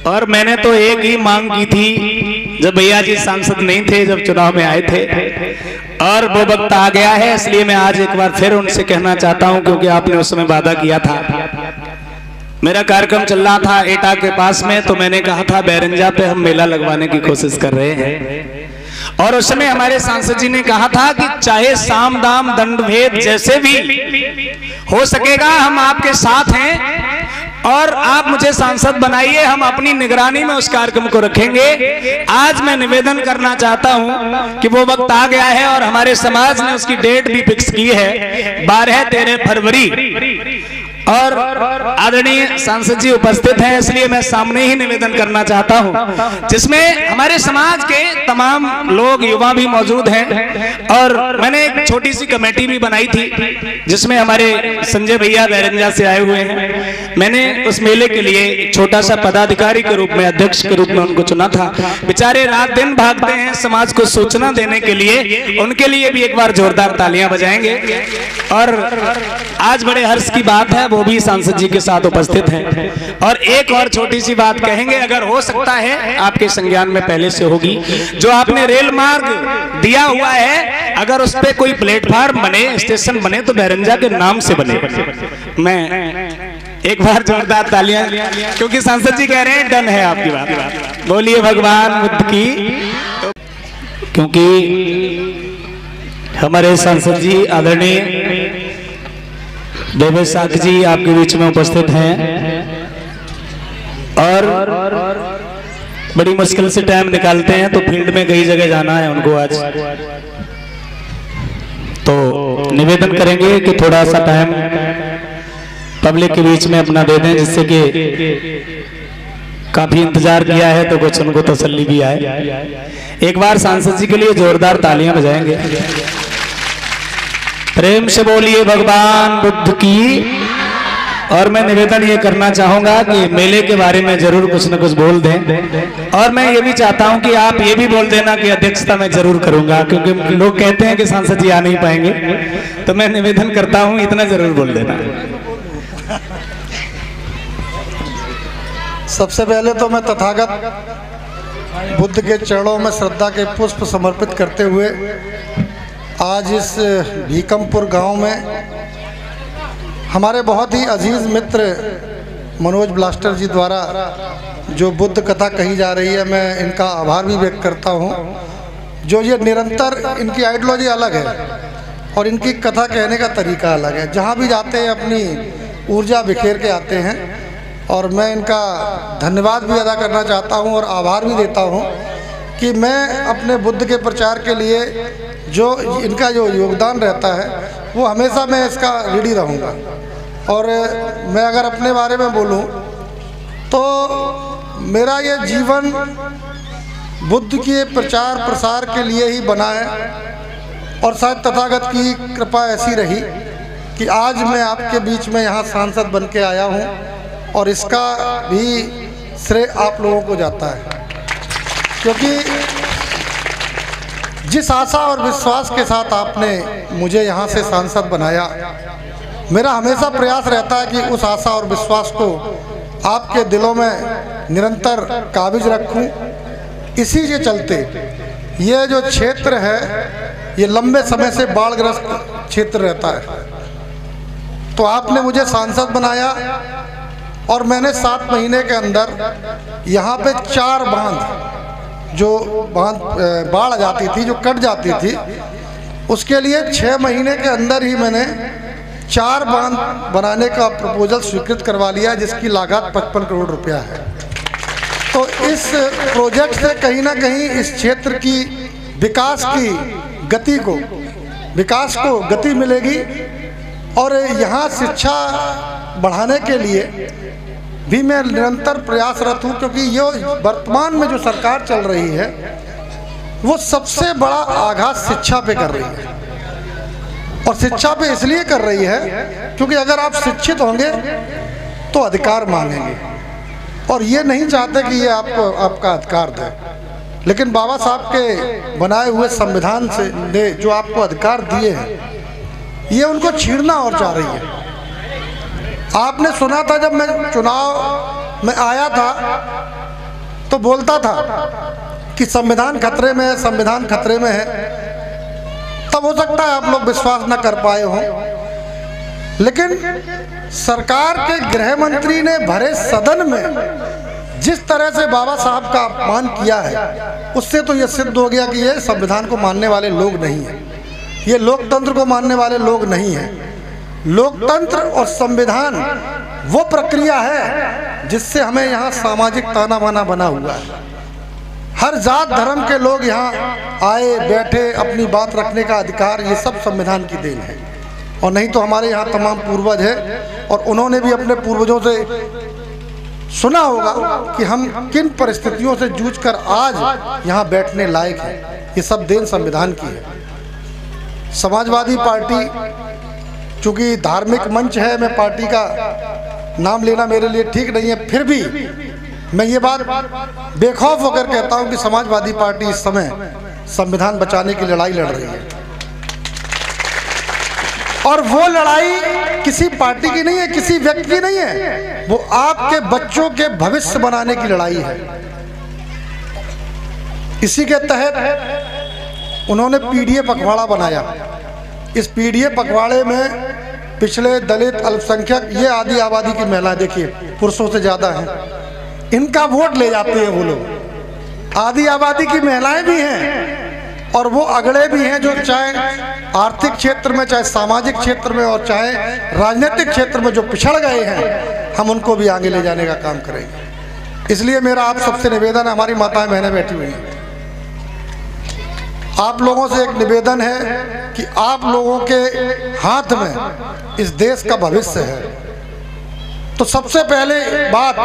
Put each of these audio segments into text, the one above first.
और मैंने तो एक ही मांग की थी जब भैया जी सांसद नहीं थे, जब चुनाव में आए थे, और वो वक्त आ गया है, इसलिए मैं आज एक बार फिर उनसे कहना चाहता हूं, क्योंकि आपने उस समय वादा किया था। मेरा कार्यक्रम चल रहा था एटा के पास में, तो मैंने कहा था बैरंजा पे हम मेला लगवाने की कोशिश कर रहे हैं, और उस समय हमारे सांसद जी ने कहा था कि चाहे साम दाम दंड भेद जैसे भी हो सकेगा हम आपके साथ हैं, और आप मुझे सांसद बनाइए, हम अपनी निगरानी में उस कार्यक्रम को रखेंगे। आज मैं निवेदन करना चाहता हूं कि वो वक्त आ गया है और हमारे समाज ने उसकी डेट भी फिक्स की है 12-13 फरवरी, और आदरणीय सांसद जी उपस्थित हैं, इसलिए मैं सामने ही निवेदन करना चाहता हूं, जिसमें हमारे समाज के तमाम लोग, युवा भी मौजूद हैं। और मैंने एक छोटी सी कमेटी भी बनाई थी, जिसमें हमारे संजय भैया बैरंजा से आए हुए हैं। मैंने उस मेले के लिए एक छोटा सा पदाधिकारी के रूप में, अध्यक्ष के रूप में उनको चुना था। बेचारे रात दिन भागते हैं समाज को सूचना देने के लिए, उनके लिए भी एक बार जोरदार तालियां बजाएंगे। और आज बड़े हर्ष की बात है, वो भी सांसद जी के साथ उपस्थित हैं। और एक और छोटी सी बात कहेंगे, अगर हो सकता है आपके संज्ञान में पहले से होगी, जो आपने रेल मार्ग दिया हुआ है, अगर उस पे कोई प्लेटफार्म बने, स्टेशन बने, तो बैरंजा के नाम से बने। मैं एक बार जोरदार तालियां, क्योंकि सांसद जी कह रहे हैं डन है आपकी बात। बोलिए भगवान बुद्ध की। क्योंकि हमारे सांसद जी आदरणीय देवेश जी आपके बीच में उपस्थित हैं, और बड़ी मुश्किल से टाइम निकालते हैं, तो फील्ड में कई जगह जाना है उनको आज, तो निवेदन करेंगे कि थोड़ा सा टाइम पब्लिक के बीच में अपना दे दें, जिससे कि काफी इंतजार किया है तो कुछ उनको तसल्ली भी आए। एक बार सांसद जी के लिए जोरदार तालियां बजाएंगे। प्रेम से बोलिए भगवान बुद्ध की। और मैं निवेदन ये करना चाहूंगा कि मेले के बारे में जरूर कुछ न कुछ बोल दें, और मैं ये भी चाहता हूं कि आप ये भी बोल देना कि अध्यक्षता मैं जरूर करूंगा, क्योंकि लोग कहते हैं कि सांसद जी आ नहीं पाएंगे, तो मैं निवेदन करता हूं इतना जरूर बोल देना। सबसे पहले तो मैं तथागत बुद्ध के चरणों में श्रद्धा के पुष्प समर्पित करते हुए आज इस भीकमपुर गांव में हमारे बहुत ही अजीज मित्र मनोज ब्लास्टर जी द्वारा जो बुद्ध कथा कही जा रही है, मैं इनका आभार भी व्यक्त करता हूं। जो ये निरंतर, इनकी आइडियोलॉजी अलग है और इनकी कथा कहने का तरीका अलग है, जहां भी जाते हैं अपनी ऊर्जा बिखेर के आते हैं, और मैं इनका धन्यवाद भी अदा करना चाहता हूं और आभार भी देता हूं कि मैं अपने बुद्ध के प्रचार के लिए जो इनका जो योगदान रहता है, वो हमेशा मैं इसका ऋणी रहूँगा। और मैं अगर अपने बारे में बोलूँ तो मेरा ये जीवन बुद्ध के प्रचार प्रसार के लिए ही बना है, और शायद तथागत की कृपा ऐसी रही कि आज मैं आपके बीच में यहाँ सांसद बन के आया हूँ, और इसका भी श्रेय आप लोगों को जाता है, क्योंकि जिस आशा और विश्वास के साथ आपने मुझे यहाँ से सांसद बनाया, मेरा हमेशा प्रयास रहता है कि उस आशा और विश्वास को आपके दिलों में निरंतर काबिज रखूं। इसी के चलते ये जो क्षेत्र है, ये लंबे समय से बाढ़ग्रस्त क्षेत्र रहता है, तो आपने मुझे सांसद बनाया, और मैंने 7 महीने के अंदर यहाँ पे 4 बांध, जो बाढ़ आ जाती थी, जो कट जाती थी, उसके लिए 6 महीने के अंदर ही मैंने 4 बांध बनाने का प्रपोजल स्वीकृत करवा लिया, जिसकी लागत 55 करोड़ रुपया है। तो इस प्रोजेक्ट से कहीं ना कहीं इस क्षेत्र की विकास को गति मिलेगी, और यहाँ शिक्षा बढ़ाने के लिए भी मैं निरंतर प्रयासरत हूँ, क्योंकि ये वर्तमान में जो सरकार चल रही है, वो सबसे बड़ा आघात शिक्षा पे कर रही है। और शिक्षा पे इसलिए कर रही है क्योंकि अगर आप शिक्षित होंगे तो अधिकार मांगेंगे, और ये नहीं चाहते कि ये आपको आपका अधिकार दे, लेकिन बाबा साहब के बनाए हुए संविधान से ने जो आपको अधिकार दिए हैं, ये उनको छीनना और चाह रही है। आपने सुना था जब मैं चुनाव में आया था तो बोलता था कि संविधान खतरे में है, संविधान खतरे में है। तब हो सकता है आप लोग विश्वास न कर पाए हों, लेकिन सरकार के गृह मंत्री ने भरे सदन में जिस तरह से बाबा साहब का अपमान किया है, उससे तो यह सिद्ध हो गया कि ये संविधान को मानने वाले लोग नहीं हैं, ये लोकतंत्र को मानने वाले लोग नहीं हैं। लोकतंत्र और संविधान वो प्रक्रिया है जिससे हमें यहाँ सामाजिक ताना बाना बना हुआ है। हर जात धर्म के लोग यहाँ आए, बैठे, अपनी बात रखने का अधिकार, ये सब संविधान की देन है। और नहीं तो हमारे यहाँ तमाम पूर्वज हैं और उन्होंने भी अपने पूर्वजों से सुना होगा कि हम किन परिस्थितियों से जूझकर आज यहाँ बैठने लायक हैं। ये सब देन संविधान की है। समाजवादी पार्टी चूँकि धार्मिक मंच है, मैं पार्टी का नाम लेना मेरे लिए ठीक नहीं है, फिर भी मैं ये बात बेखौफ होकर कहता हूँ कि समाजवादी पार्टी इस समय संविधान बचाने की लड़ाई लड़ रही है। और वो लड़ाई किसी पार्टी की नहीं है, किसी व्यक्ति की नहीं है, वो आपके बच्चों के भविष्य बनाने की लड़ाई है। इसी के तहत उन्होंने पीडीए पखवाड़ा बनाया। इस पीडीए पखवाड़े में पिछले दलित, अल्पसंख्यक, ये आदि आबादी की महिलाएं, देखिए पुरुषों से ज्यादा हैं, इनका वोट ले जाते हैं वो लोग। आदि आबादी की महिलाएं भी हैं और वो अगड़े भी हैं जो चाहे आर्थिक क्षेत्र में, चाहे सामाजिक क्षेत्र में और चाहे राजनीतिक क्षेत्र में जो पिछड़ गए हैं, हम उनको भी आगे ले जाने का काम करेंगे। इसलिए मेरा आप सबसे निवेदन है, हमारी माताएं बहनें बैठी हुई हैं, आप लोगों से एक निवेदन है कि आप लोगों के हाथ में इस देश का भविष्य है। तो सबसे पहले बात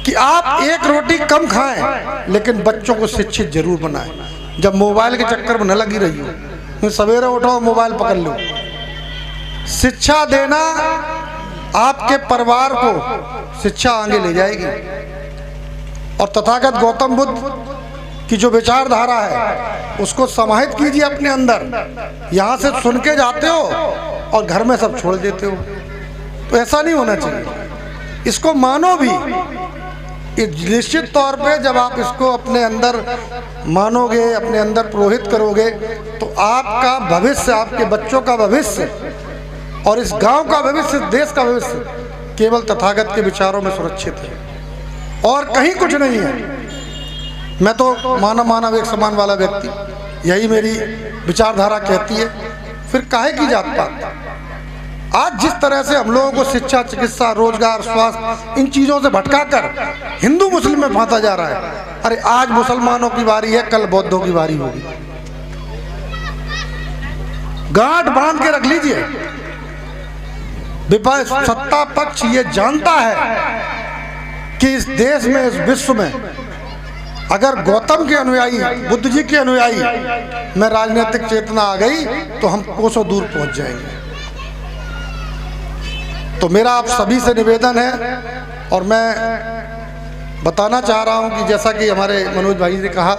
कि आप एक रोटी कम खाएं, लेकिन बच्चों को शिक्षित जरूर बनाएं। जब मोबाइल के चक्कर में न लगी रही हो, सवेरे उठो मोबाइल पकड़ लो। शिक्षा देना आपके परिवार को शिक्षा आगे ले जाएगी। और तथागत गौतम बुद्ध की जो विचारधारा है उसको समाहित कीजिए अपने अंदर। यहाँ से सुन के जाते हो और घर में सब छोड़ देते हो, तो ऐसा नहीं होना चाहिए। इसको मानो भी। निश्चित तौर पे जब आप इसको अपने अंदर मानोगे, अपने अंदर प्रोहित करोगे, तो आपका भविष्य, आपके बच्चों का भविष्य और इस गांव का भविष्य, देश का भविष्य केवल तथागत के विचारों में सुरक्षित है और कहीं कुछ नहीं है। मैं तो मानव एक समान वाला व्यक्ति, यही मेरी विचारधारा कहती है। फिर काहे की जात पात? आज जिस तरह से हम लोगों को शिक्षा, चिकित्सा, रोजगार, स्वास्थ्य, इन चीजों से भटकाकर हिंदू मुस्लिम में बांटा जा रहा है। अरे आज मुसलमानों की बारी है, कल बौद्धों की बारी होगी। गांठ बांध के रख लीजिए। विपक्ष, सत्ता पक्ष ये जानता है कि इस देश में, इस विश्व में अगर गौतम के अनुयायी, बुद्ध जी के अनुयायी में राजनीतिक चेतना आ गई तो हम कोसों दूर पहुंच जाएंगे। तो मेरा आप सभी से निवेदन है और मैं बताना चाह रहा हूं कि जैसा कि हमारे मनोज भाई ने कहा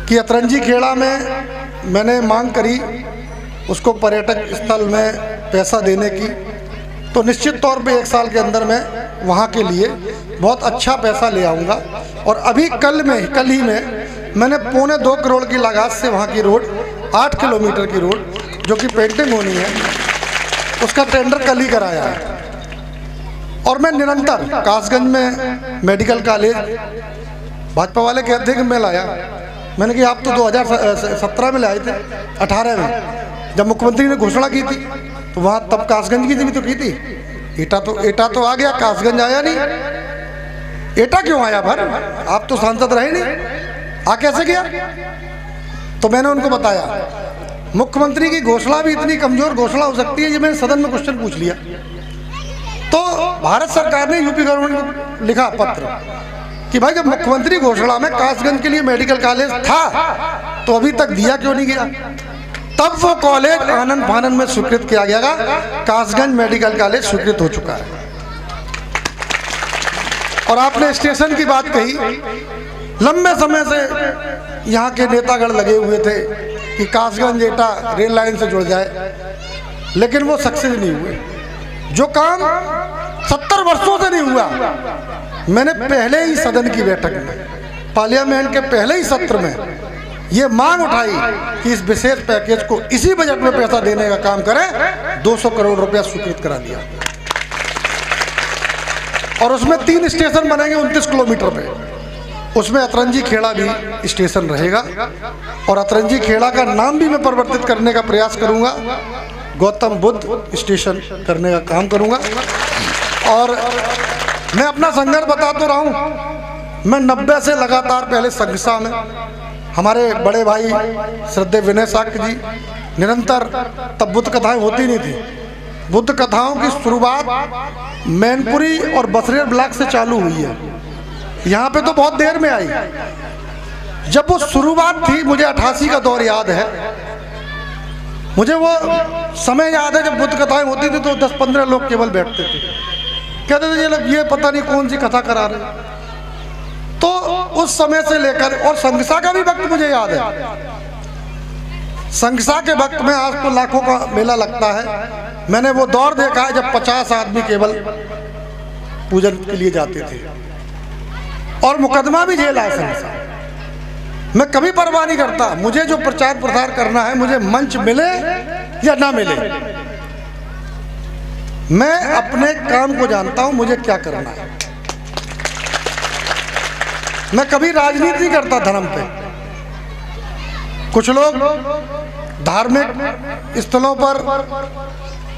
कि अतरंजी खेड़ा में मैंने मांग करी उसको पर्यटक स्थल में पैसा देने की, तो निश्चित तौर पे 1 साल के अंदर मैं वहाँ के लिए बहुत अच्छा पैसा ले आऊँगा। और अभी कल ही में मैंने 2.25 करोड़ की लागत से वहाँ की रोड, 8 किलोमीटर की रोड जो कि पेंटिंग होनी है, उसका टेंडर कल ही कराया है। और मैं निरंतर कासगंज में मेडिकल कॉलेज, भाजपा वाले कहते हैं कि मैं लाया, मैंने कहा आप तो 2017 में लाए थे, 18 में जब मुख्यमंत्री ने घोषणा की थी तो वहाँ तब कासगंज की भी तो की थी। एटा तो आ गया, कासगंज आया नहीं। एटा क्यों आया भर? आप तो सांसद रहे नहीं, आ कैसे गया? तो मैंने उनको बताया मुख्यमंत्री की घोषणा भी इतनी कमजोर घोषणा हो सकती है। ये मैंने सदन में क्वेश्चन पूछ लिया तो भारत सरकार ने यूपी गवर्नमेंट को लिखा पत्र कि भाई जब मुख्यमंत्री घोषणा में कासगंज के लिए मेडिकल कॉलेज था तो अभी तक दिया क्यों नहीं गया? तब वो कॉलेज आनंद फानन में स्वीकृत किया गया। कासगंज मेडिकल कॉलेज स्वीकृत हो चुका है। और आपने स्टेशन की बात कही, लंबे समय से यहाँ के नेतागण लगे हुए थे कि कासगंज एटा रेल लाइन से जुड़ जाए, लेकिन वो सक्सेस नहीं हुए। जो काम 70 वर्षों से नहीं हुआ मैंने पहले ही सदन की बैठक में, पार्लियामेंट के पहले ही सत्र में ये मांग उठाई कि इस विशेष पैकेज को इसी बजट में पैसा देने का काम करें। 200 करोड़ रुपया स्वीकृत करा दिया और उसमें 3 स्टेशन बनेंगे 29 किलोमीटर पे। उसमें अतरंजी खेड़ा भी स्टेशन रहेगा और अतरंजी खेड़ा का नाम भी मैं परिवर्तित करने का प्रयास करूंगा, गौतम बुद्ध स्टेशन करने का काम करूंगा। और मैं अपना संघर्ष बता तो रहा हूं, मैं 90 से लगातार पहले संघसा में हमारे बड़े भाई श्रद्धेय विनय साक्य जी निरंतर, तब बुद्ध कथाएं होती नहीं थी। बुद्ध कथाओं की शुरुआत मैनपुरी और बसरेर ब्लॉक से चालू हुई है। यहाँ पे तो बहुत देर में आई। जब वो शुरुआत थी, मुझे 88 का दौर याद है, मुझे वो समय याद है जब बुद्ध कथाएं होती थी तो 10-15 लोग केवल बैठते थे, कहते थे ये लोग ये पता नहीं कौन सी कथा करा रहे। तो उस समय से लेकर, और संघसा का भी वक्त मुझे याद है, संघसा के वक्त में, आज तो लाखों का मेला लगता है, मैंने वो दौर देखा है जब 50 आदमी केवल पूजन के लिए जाते थे और मुकदमा भी झेला है संघसा। मैं कभी परवाह नहीं करता, मुझे जो प्रचार प्रसार करना है, मुझे मंच मिले या ना मिले, मैं अपने काम को जानता हूं, मुझे क्या करना है। मैं कभी राजनीति नहीं करता धर्म पे। कुछ लोग धार्मिक स्थलों पर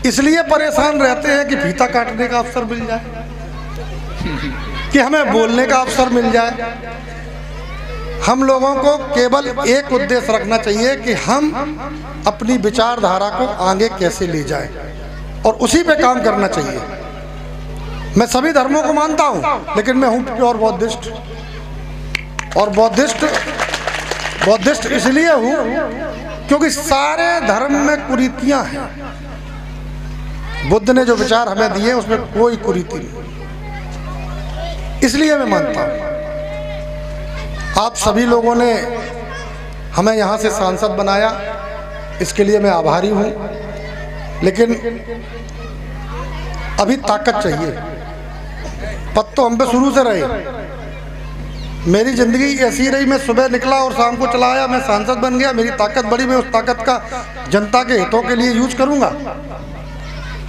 इसलिए परेशान रहते हैं कि फीता काटने का अवसर मिल जाए, कि हमें बोलने का अवसर मिल जाए। हम लोगों को केवल एक उद्देश्य रखना चाहिए कि हम अपनी विचारधारा को आगे कैसे ले जाएं और उसी पे काम करना चाहिए। मैं सभी धर्मों को मानता हूं, लेकिन मैं हूं प्योर बौद्धिस्ट। और बौद्धिस्ट इसलिए हूं क्योंकि सारे धर्म में कुरीतियां हैं। बुद्ध ने जो विचार हमें दिए उसमें कोई कुरीति नहीं, इसलिए मैं मानता हूं। आप सभी लोगों ने हमें यहां से सांसद बनाया, इसके लिए मैं आभारी हूं, लेकिन अभी ताकत चाहिए। पद तो हम पे शुरू से रहे, मेरी जिंदगी ऐसी रही, मैं सुबह निकला और शाम को चला आया, मैं सांसद बन गया, मेरी ताकत बढ़ी, मैं उस ताकत का जनता के हितों के लिए यूज करूंगा।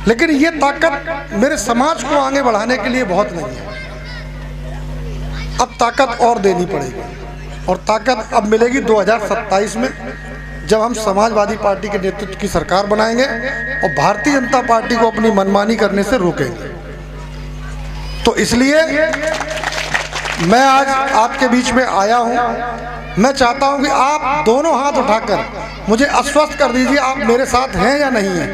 लेकिन ये ताकत मेरे समाज को आगे बढ़ाने के लिए बहुत नहीं है। अब ताकत और देनी पड़ेगी, और ताकत अब मिलेगी 2027 में, जब हम समाजवादी पार्टी के नेतृत्व की सरकार बनाएंगे और भारतीय जनता पार्टी को अपनी मनमानी करने से रोकेंगे। तो इसलिए मैं आज आपके बीच में आया हूं। मैं चाहता हूं कि आप दोनों हाथ उठाकर मुझे आश्वस्त कर दीजिए, आप मेरे साथ हैं या नहीं हैं?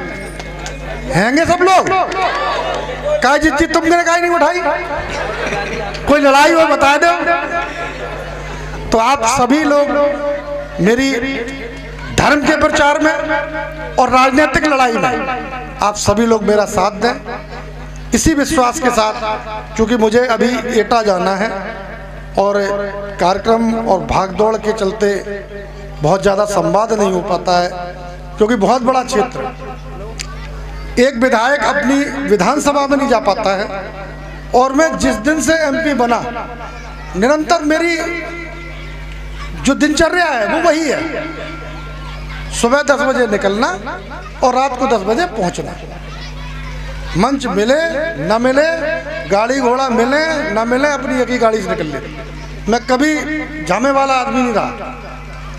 हैंगे सब लोग? काय जितनी तुमने काय नहीं उठाई? कोई लड़ाई हो बता दो। तो आप सभी लोग मेरी धर्म के प्रचार में और राजनीतिक लड़ाई में आप सभी लोग मेरा साथ दें, इसी विश्वास के साथ, क्योंकि मुझे अभी एटा जाना है और कार्यक्रम और भागदौड़ के चलते बहुत ज़्यादा संवाद नहीं हो पाता है, क्योंकि बहुत बड़ा क्षेत्र, एक विधायक अपनी विधानसभा में नहीं जा पाता है। और मैं जिस दिन से एमपी बना, निरंतर मेरी जो दिनचर्या है वो वही है, सुबह 10 बजे निकलना और रात को 10 बजे पहुंचना। मंच मिले न मिले, गाड़ी घोड़ा मिले न मिले, अपनी एक ही गाड़ी से निकल ले। मैं कभी जामे वाला आदमी नहीं रहा,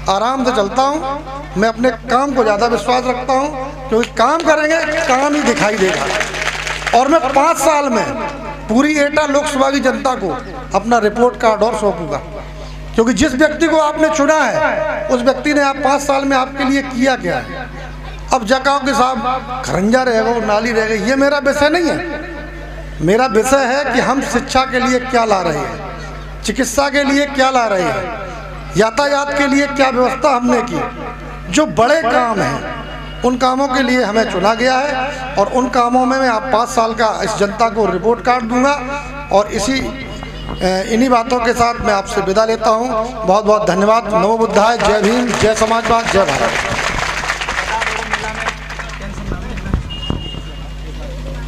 आराम से चलता हूँ। मैं अपने काम को ज़्यादा विश्वास रखता हूँ, क्योंकि काम करेंगे काम ही दिखाई देगा। और मैं 5 साल में पूरी एटा लोकसभा की जनता को अपना रिपोर्ट कार्ड और सौंपूंगा, क्योंकि जिस व्यक्ति को आपने चुना है उस व्यक्ति ने आप 5 साल में आपके लिए किया क्या है। अब जकाओ के साहब खरंजा रहेगा, नाली रहेगा, ये मेरा विषय नहीं है। मेरा विषय है कि हम शिक्षा के लिए क्या ला रहे हैं, चिकित्सा के लिए क्या ला रहे हैं, यातायात के लिए क्या व्यवस्था हमने की। जो बड़े काम हैं उन कामों के लिए हमें चुना गया है, और उन कामों में मैं आप 5 साल का इस जनता को रिपोर्ट कार्ड दूंगा। और इन्हीं बातों के साथ मैं आपसे विदा लेता हूं। बहुत बहुत धन्यवाद। नमो बुद्धाय। जय भीम, जय समाजवाद, जय भारत।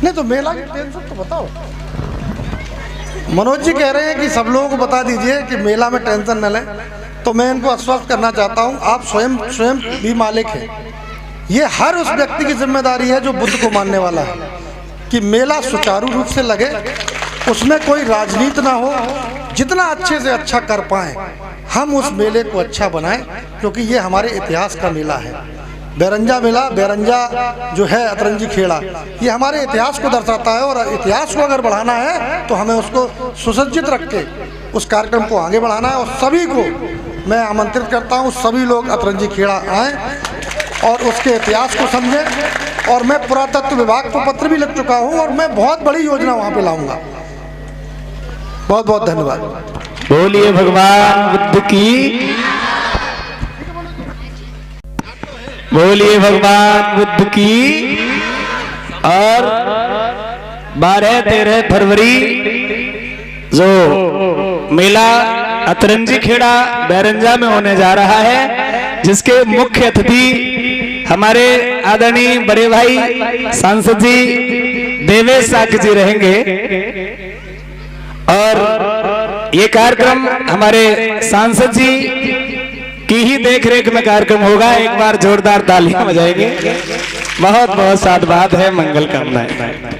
नहीं तो मेला की टेंशन तो बताओ। मनोज जी कह रहे हैं कि सब लोगों को बता दीजिए कि मेला में टेंशन न लें, तो मैं इनको आश्वस्त करना चाहता हूं, आप स्वयं भी मालिक हैं। ये हर उस व्यक्ति की जिम्मेदारी है जो बुद्ध को मानने वाला है कि मेला सुचारू रूप से लगे, उसमें कोई राजनीति ना हो, जितना अच्छे से अच्छा कर पाएं हम उस मेले को अच्छा बनाएं, क्योंकि ये हमारे इतिहास का मेला है। बैरंजा मेला, बैरंजा जो है अतरंजी खेड़ा, ये हमारे इतिहास को दर्शाता है, और इतिहास को अगर बढ़ाना है तो हमें उसको सुसज्जित रख के उस कार्यक्रम को आगे बढ़ाना है। और सभी को मैं आमंत्रित करता हूँ, सभी लोग अतरंजी खेड़ा आएँ और उसके इतिहास को समझें। और मैं पुरातत्व विभाग को पत्र भी लिख चुका हूँ और मैं बहुत बड़ी योजना वहाँ पे लाऊंगा। बहुत बहुत धन्यवाद। बोलिए भगवान बुद्ध की, बोलिए भगवान बुद्ध की। और 12-13 फरवरी जो मेला अतरंजी खेड़ा बैरंजा में होने जा रहा है, जिसके मुख्य अतिथि हमारे आदरणीय बड़े भाई सांसद जी देवेश साक्य जी रहेंगे। और ये कार्यक्रम हमारे सांसद जी की ही देखरेख में कार्यक्रम होगा। एक बार जोरदार तालियां बजाएंगे। बहुत बहुत साधुवाद है, मंगल कामनाएं।